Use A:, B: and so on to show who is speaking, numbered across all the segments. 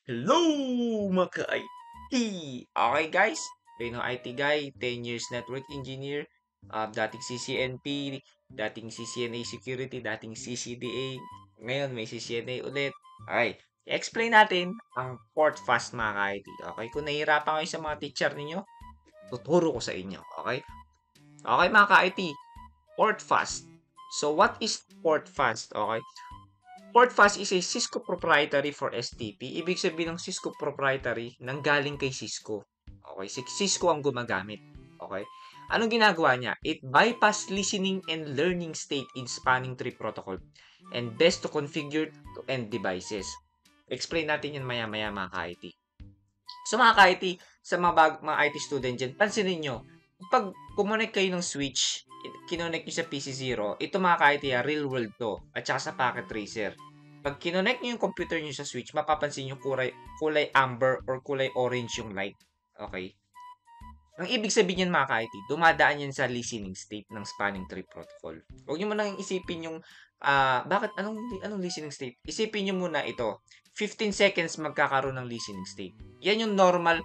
A: Hello mga ka-IT! Okay guys, kayo ng IT guy, 10 years network engineer, dating CCNP, dating CCNA security, dating CCDA, ngayon may CCNA ulit. Okay, i-explain natin ang port fast mga ka-IT. Okay, kung nahihirapan kayo sa mga teacher ninyo, tuturo ko sa inyo. Okay? Okay mga ka-IT, port fast. So what is port fast? Okay? Portfast is a Cisco proprietary for STP. Ibig sabihin ng Cisco proprietary nanggaling kay Cisco. Okay, si Cisco ang gumagamit. Okay? Anong ginagawa niya? It bypass listening and learning state in spanning tree protocol and best to configure to end devices. Explain natin yan maya-maya mga ka-IT. So mga ka-IT, sa mga IT student dyan, pansinin nyo, pag kumonek kayo ng switch, kinonek nyo sa PC0, ito mga ka-IT, real world to, at saka sa packet tracer. Pag kinonek nyo yung computer nyo sa switch, mapapansin nyo kulay amber or kulay orange yung light. Okay? Ang ibig sabihin yan mga ka-IT, dumadaan yan sa listening state ng spanning tree protocol. Huwag nyo muna isipin yung, bakit, anong listening state? Isipin nyo muna ito, 15 seconds magkakaroon ng listening state. Yan yung normal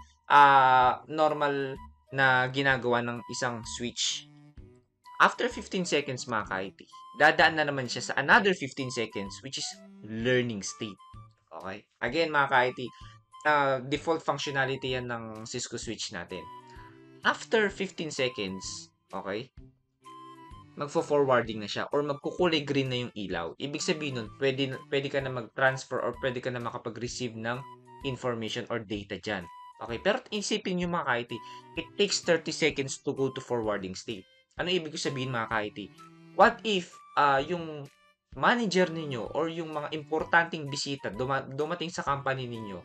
A: na ginagawa ng isang switch. After 15 seconds mga ka-IT, dadaan na naman siya sa another 15 seconds which is learning state. Okay? Again mga ka-IT, default functionality yan ng Cisco switch natin. After 15 seconds, okay, magfo-forwarding na siya or magkukulay green na yung ilaw. Ibig sabihin nun, pwede ka na mag-transfer or pwede ka na makapag-receive ng information or data dyan. Okay, pero isipin nyo mga ka-IT, it takes 30 seconds to go to forwarding state. Ano ibig sabihin mga ka-IT? What if yung manager ninyo or yung mga importanteng bisita dumating sa company ninyo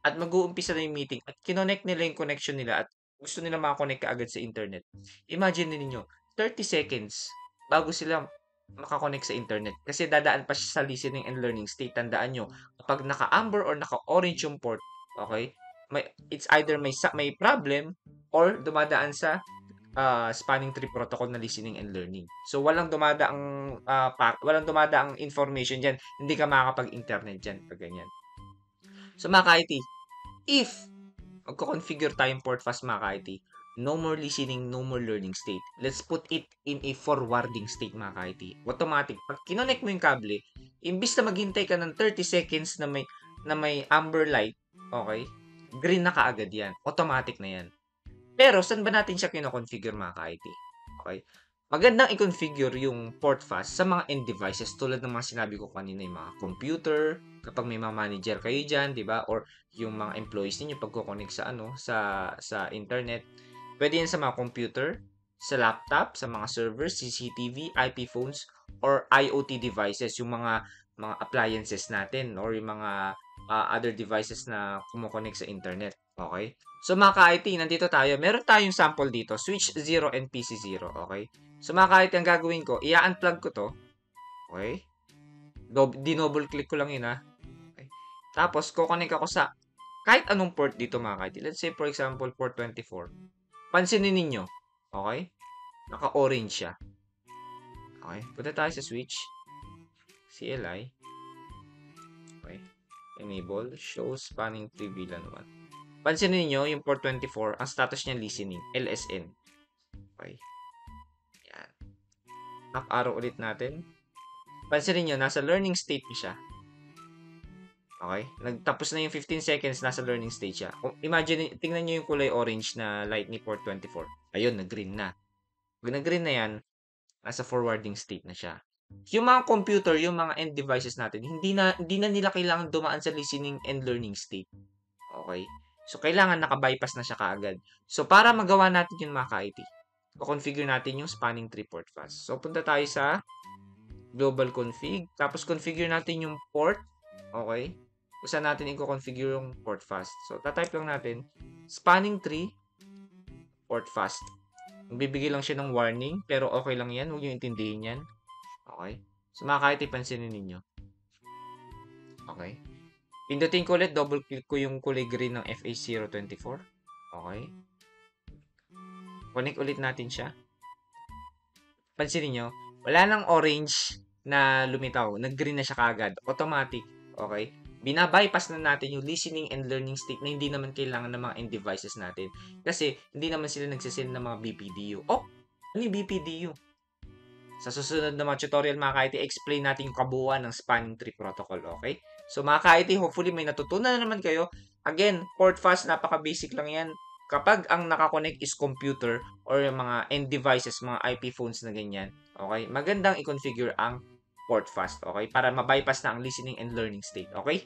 A: at mag-uumpisa na yung meeting at kinonect nila yung connection nila at gusto nila makakonect ka agad sa internet. Imagine ninyo, 30 seconds bago sila makakonect sa internet. Kasi dadaan pa siya sa listening and learning state. Tandaan nyo, kapag naka-amber or naka-orange yung port, okay, it's either may problem or dumadaan sa spanning tree protocol na listening and learning. So walang dumadaang information diyan, hindi ka makakapag-internet diyan pag ganyan. So mga ka-IT, if magko-configure tayong port fast mga ka-IT, no more listening, no more learning state. Let's put it in a forwarding state mga ka-IT. Automatic. Pag kinonect mo yung kable, imbis na maghintay ka ng 30 seconds na may amber light, okay? Green na kaagad yan. Automatic na yan. Pero saan ba natin siya kino-configure mga ka-IT? Okay? Magandang i-configure yung port fast sa mga end devices tulad ng mga sinabi ko kanina, yung mga computer, kapag may mga manager kayo diyan, 'di ba? Or yung mga employees niyo pagko-connect sa sa internet. Pwede yan sa mga computer, sa laptop, sa mga servers, CCTV, IP phones, or IoT devices, yung mga appliances natin or yung mga other devices na kumo-connect sa internet. Okay? So mga ka-IT, nandito tayo. Meron tayong sample dito, switch 0 and PC0. Okay? So mga ka-IT, ang gagawin ko, i-unplug ko to. Okay? Di-double click ko lang yun ha. Okay? Tapos, kukonek ako sa kahit anong port dito mga ka-IT. Let's say for example, port 24. Pansinin ninyo. Okay? Naka-orange siya. Okay? Punta tayo sa switch. CLI. Okay? Enable. Show spanning tree VLAN 1. Pansinin niyo yung port 24, ang status niya listening, LSN. Okay. Yan. Up arrow ulit natin. Pansinin niyo, nasa learning state niya siya. Okay? Nagtapos na yung 15 seconds, nasa learning state siya. Imagine, tingnan niyo yung kulay orange na light ni port 24. Ayun, nag-green na. Pag nag-green na yan, nasa forwarding state na siya. Yung mga computer, yung mga end devices natin, hindi na nila kailangan dumaan sa listening and learning state. Okay? So, kailangan naka-bypass na siya kaagad. So, para magawa natin yung mga ka-IT, configure natin yung spanning tree port fast. So, punta tayo sa global config. Tapos, configure natin yung port. Okay? Kung saan natin i-configure yung port fast. So, tatype lang natin spanning tree port fast. Bibigay lang siya ng warning, pero okay lang yan. Huwag nyo intindihin yan. Okay? So, mga ka-IT, pansinin ninyo. Okay? Pindutin ko ulit, double click ko yung kulay green ng FA024. Okay. Connect ulit natin siya. Pansinin nyo, wala nang orange na lumitaw. Nag-green na siya kagad. Automatic. Okay. binabypass na natin yung listening and learning state na hindi naman kailangan ng mga end devices natin. Kasi hindi naman sila nagsisend ng mga BPDU. Oh, ano yung BPDU? Sa susunod na mga tutorial mga ka-IT, explain natin yung kabuuan ng spanning tree protocol, okay? So mga ka-IT, hopefully may natutunan na naman kayo. Again, port fast, napaka-basic lang yan. Kapag ang nakakonect is computer or yung mga end devices, mga IP phones na ganyan, okay? Magandang i-configure ang port fast, okay? Para ma-bypass na ang listening and learning state, okay?